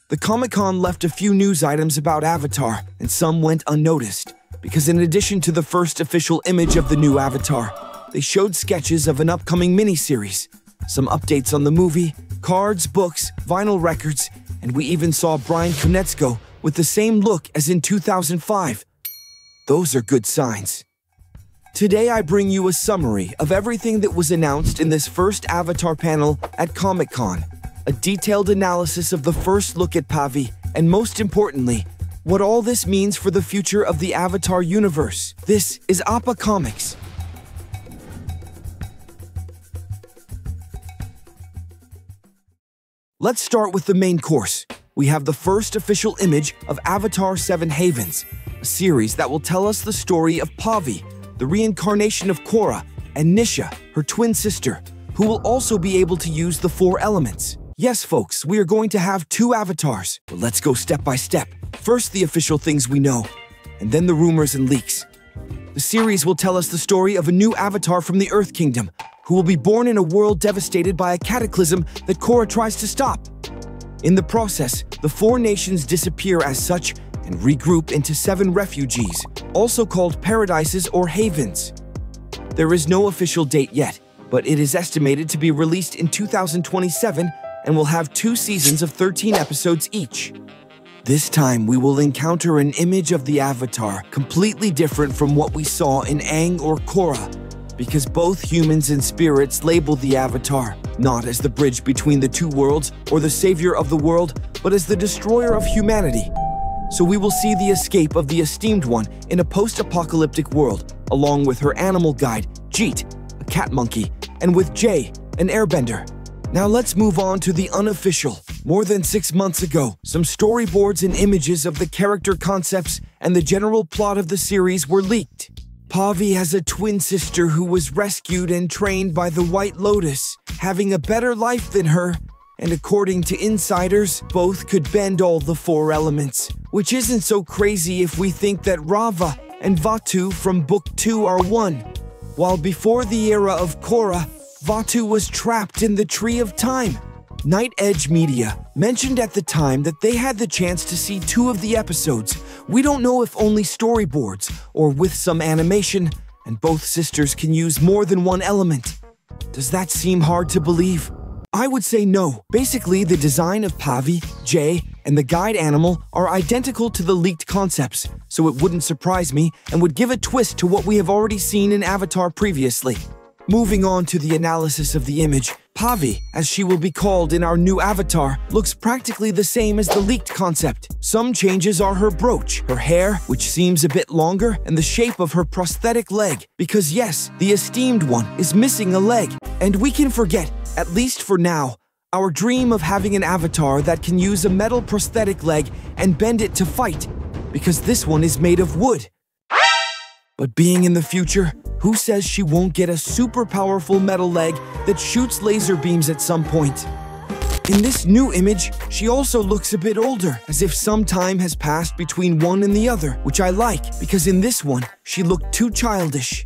The Comic-Con left a few news items about Avatar, and some went unnoticed, because in addition to the first official image of the new Avatar, they showed sketches of an upcoming miniseries, some updates on the movie, cards, books, vinyl records, and we even saw Brian Konietzko with the same look as in 2005. Those are good signs. Today I bring you a summary of everything that was announced in this first Avatar panel at Comic-Con, a detailed analysis of the first look at Pavi, and most importantly, what all this means for the future of the Avatar universe. This is Appacomics. Let's start with the main course. We have the first official image of Avatar 7 Havens, a series that will tell us the story of Pavi, the reincarnation of Korra, and Nisha, her twin sister, who will also be able to use the 4 elements. Yes, folks, we are going to have 2 avatars, but let's go step by step. First, the official things we know, and then the rumors and leaks. The series will tell us the story of a new avatar from the Earth Kingdom, who will be born in a world devastated by a cataclysm that Korra tries to stop. In the process, the 4 nations disappear as such and regroup into 7 refugees, also called paradises or havens. There is no official date yet, but it is estimated to be released in 2027 and will have 2 seasons of 13 episodes each. This time, we will encounter an image of the Avatar completely different from what we saw in Aang or Korra, because both humans and spirits label the Avatar not as the bridge between the 2 worlds or the savior of the world, but as the destroyer of humanity. So we will see the escape of the Esteemed One in a post-apocalyptic world, along with her animal guide, Jeet, a cat monkey, and with Jay, an airbender. Now let's move on to the unofficial. More than 6 months ago, some storyboards and images of the character concepts and the general plot of the series were leaked. Pavi has a twin sister who was rescued and trained by the White Lotus, having a better life than her, and according to insiders, both could bend all the 4 elements, which isn't so crazy if we think that Rava and Vaatu from Book 2 are one. While before the era of Korra, Vaatu was trapped in the Tree of Time. Night Edge Media mentioned at the time that they had the chance to see 2 of the episodes. We don't know if only storyboards or with some animation, and both sisters can use more than 1 element. Does that seem hard to believe? I would say no. Basically, the design of Pavi, Jay, and the guide animal are identical to the leaked concepts, so it wouldn't surprise me and would give a twist to what we have already seen in Avatar previously. Moving on to the analysis of the image, Pavi, as she will be called in our new Avatar, looks practically the same as the leaked concept. Some changes are her brooch, her hair, which seems a bit longer, and the shape of her prosthetic leg, because yes, the Esteemed One is missing a leg. And we can forget, at least for now, our dream of having an avatar that can use a metal prosthetic leg and bend it to fight, because this one is made of wood. But being in the future, who says she won't get a super powerful metal leg that shoots laser beams at some point? In this new image, she also looks a bit older, as if some time has passed between one and the other, which I like, because in this one, she looked too childish.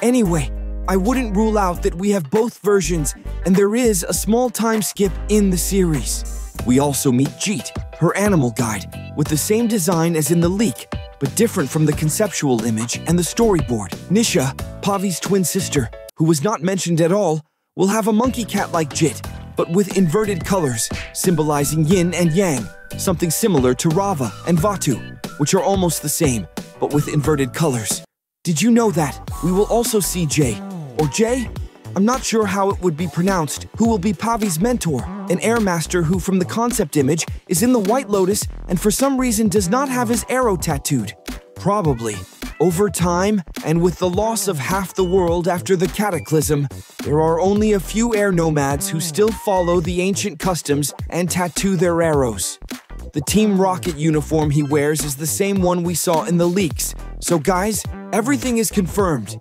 Anyway, I wouldn't rule out that we have both versions, and there is a small time skip in the series. We also meet Jeet, her animal guide, with the same design as in the leak, but different from the conceptual image and the storyboard. Nisha, Pavi's twin sister, who was not mentioned at all, will have a monkey cat like Jit, but with inverted colors, symbolizing yin and yang, something similar to Rava and Vaatu, which are almost the same, but with inverted colors. Did you know that? We will also see Jay, or Jay? I'm not sure how it would be pronounced, who will be Pavi's mentor, an air master who from the concept image is in the White Lotus and for some reason does not have his arrow tattooed. Probably. Over time, and with the loss of half the world after the cataclysm, there are only a few air nomads who still follow the ancient customs and tattoo their arrows. The Team Rocket uniform he wears is the same one we saw in the leaks. So guys, everything is confirmed.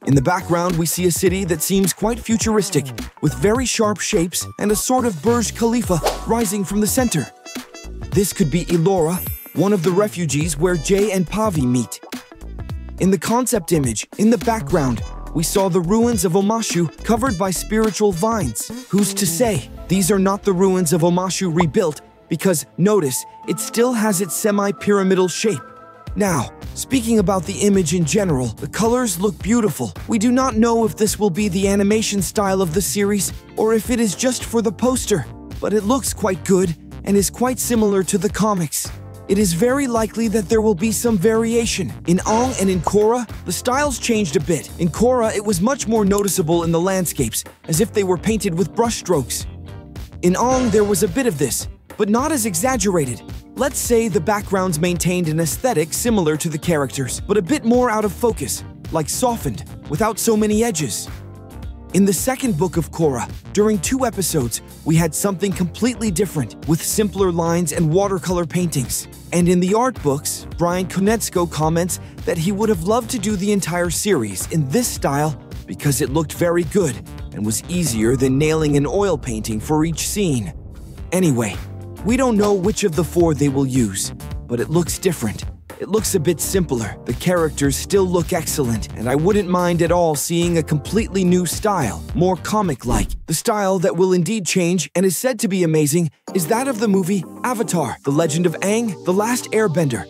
In the background, we see a city that seems quite futuristic, with very sharp shapes and a sort of Burj Khalifa rising from the center. This could be Elora, one of the refugees where Jay and Pavi meet. In the concept image, in the background, we saw the ruins of Omashu covered by spiritual vines. Who's to say? These are not the ruins of Omashu rebuilt, because, notice, it still has its semi-pyramidal shape. Now, speaking about the image in general, the colors look beautiful. We do not know if this will be the animation style of the series or if it is just for the poster, but it looks quite good and is quite similar to the comics. It is very likely that there will be some variation. In Ong and in Korra, the styles changed a bit. In Korra, it was much more noticeable in the landscapes, as if they were painted with brushstrokes. In Ong, there was a bit of this, but not as exaggerated. Let's say the backgrounds maintained an aesthetic similar to the characters, but a bit more out of focus, like softened, without so many edges. In the second book of Korra, during 2 episodes, we had something completely different, with simpler lines and watercolor paintings. And in the art books, Brian Konietzko comments that he would have loved to do the entire series in this style because it looked very good and was easier than nailing an oil painting for each scene. Anyway, we don't know which of the 4 they will use, but it looks different. It looks a bit simpler. The characters still look excellent, and I wouldn't mind at all seeing a completely new style, more comic-like. The style that will indeed change and is said to be amazing is that of the movie Avatar: The Legend of Aang, The Last Airbender,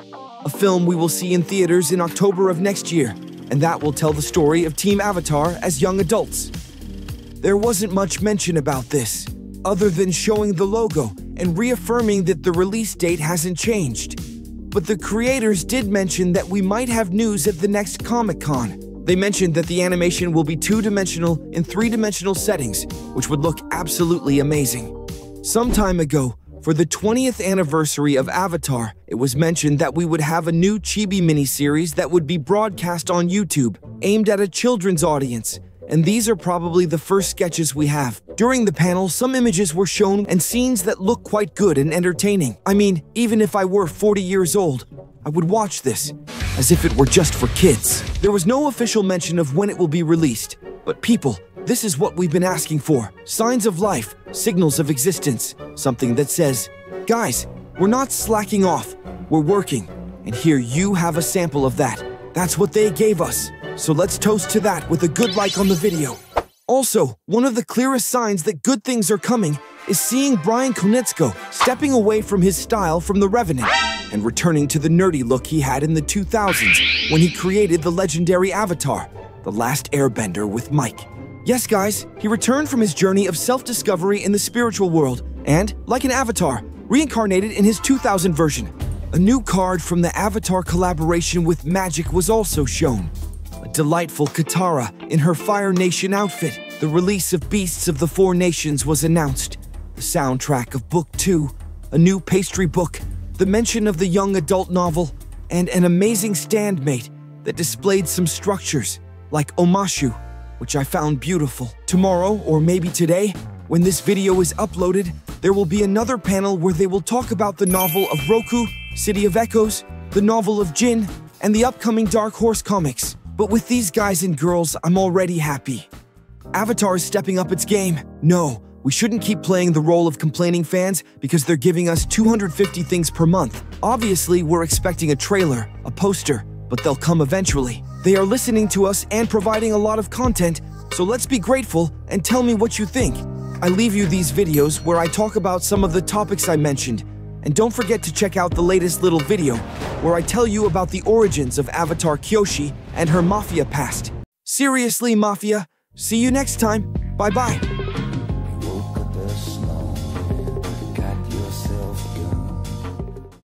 a film we will see in theaters in October of next year, and that will tell the story of Team Avatar as young adults. There wasn't much mention about this, other than showing the logo and reaffirming that the release date hasn't changed. But the creators did mention that we might have news at the next Comic-Con. They mentioned that the animation will be 2-dimensional in 3-dimensional settings, which would look absolutely amazing. Some time ago, for the 20th anniversary of Avatar, it was mentioned that we would have a new Chibi miniseries that would be broadcast on YouTube, aimed at a children's audience. And these are probably the first sketches we have. During the panel, some images were shown and scenes that look quite good and entertaining. I mean, even if I were 40 years old, I would watch this, as if it were just for kids. There was no official mention of when it will be released, but people, this is what we've been asking for. Signs of life, signals of existence, something that says, guys, we're not slacking off, we're working, and here you have a sample of that. That's what they gave us. So let's toast to that with a good like on the video. Also, one of the clearest signs that good things are coming is seeing Brian Konietzko stepping away from his style from The Revenant and returning to the nerdy look he had in the 2000s when he created the legendary Avatar: The Last Airbender with Mike. Yes, guys, he returned from his journey of self-discovery in the spiritual world and, like an avatar, reincarnated in his 2000 version. A new card from the Avatar collaboration with Magic was also shown. A delightful Katara in her Fire Nation outfit. The release of Beasts of the Four Nations was announced. The soundtrack of Book 2, a new pastry book, the mention of the young adult novel, and an amazing standmate that displayed some structures, like Omashu, which I found beautiful. Tomorrow, or maybe today, when this video is uploaded, there will be another panel where they will talk about the novel of Roku, City of Echoes, the novel of Jin, and the upcoming Dark Horse comics. But with these guys and girls, I'm already happy. Avatar is stepping up its game. No, we shouldn't keep playing the role of complaining fans because they're giving us 250 things per month. Obviously, we're expecting a trailer, a poster, but they'll come eventually. They are listening to us and providing a lot of content, so let's be grateful and tell me what you think. I leave you these videos where I talk about some of the topics I mentioned, and don't forget to check out the latest little video where I tell you about the origins of Avatar Kyoshi and her Mafia past. Seriously, Mafia, see you next time. Bye-bye.